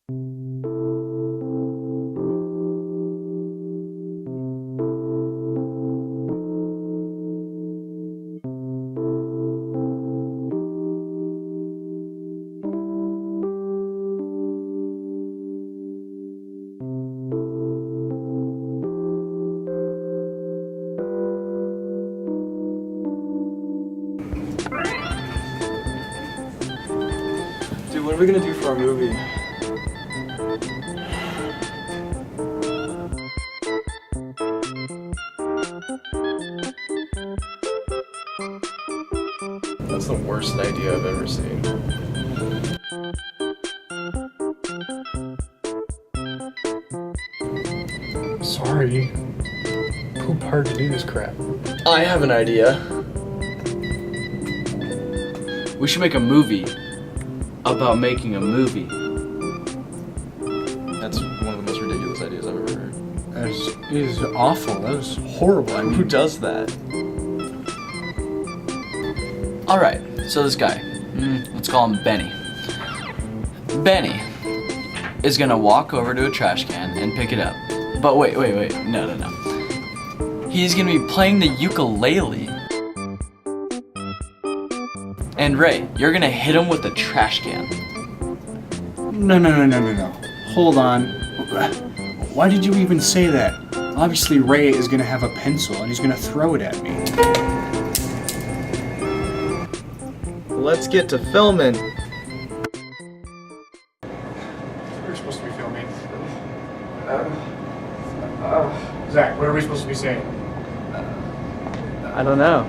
Dude, what are we gonna do for our movie? That's the worst idea I've ever seen. Sorry. Poop hard to do this crap. I have an idea. We should make a movie about making a movie. That's one of the most ridiculous ideas I've ever heard. That is awful. That was horrible. I mean, Who does that? Alright, so this guy, let's call him Benny. Benny is gonna walk over to a trash can and pick it up. But wait, no. He's gonna be playing the ukulele. And Ray, you're gonna hit him with the trash can. No. Hold on. Why did you even say that? Obviously, Ray is gonna have a pencil and he's gonna throw it at me. Let's get to filming. We're supposed to be filming. Zach, what are we supposed to be saying? I don't know.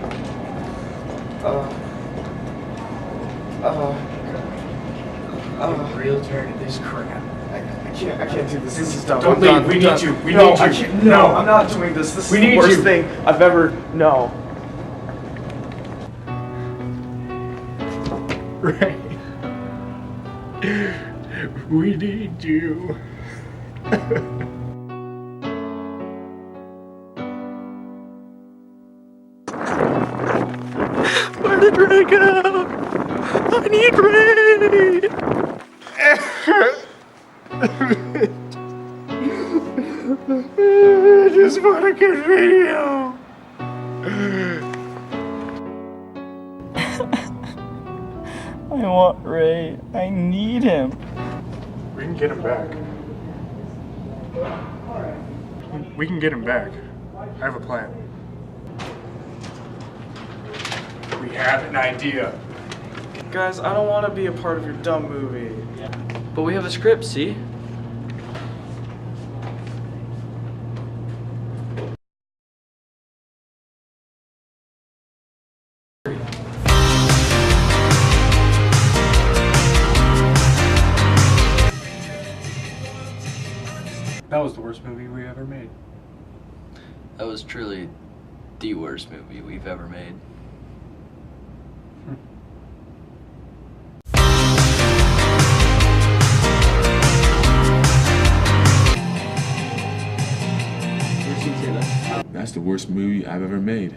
I'm real tired of this crap. I can't do this. This is dumb. Don't leave. We need you. We need you. I can't. No, I'm not doing this. This is the worst thing I've ever. No. Ray. We need you. Where did Ray go? I need Ray. I just want a good video. I want Ray. I need him. We can get him back. We can get him back. I have a plan. We have an idea. Guys, I don't want to be a part of your dumb movie. But we have a script, see? That was the worst movie we ever made. That was truly the worst movie we've ever made. That's the worst movie I've ever made.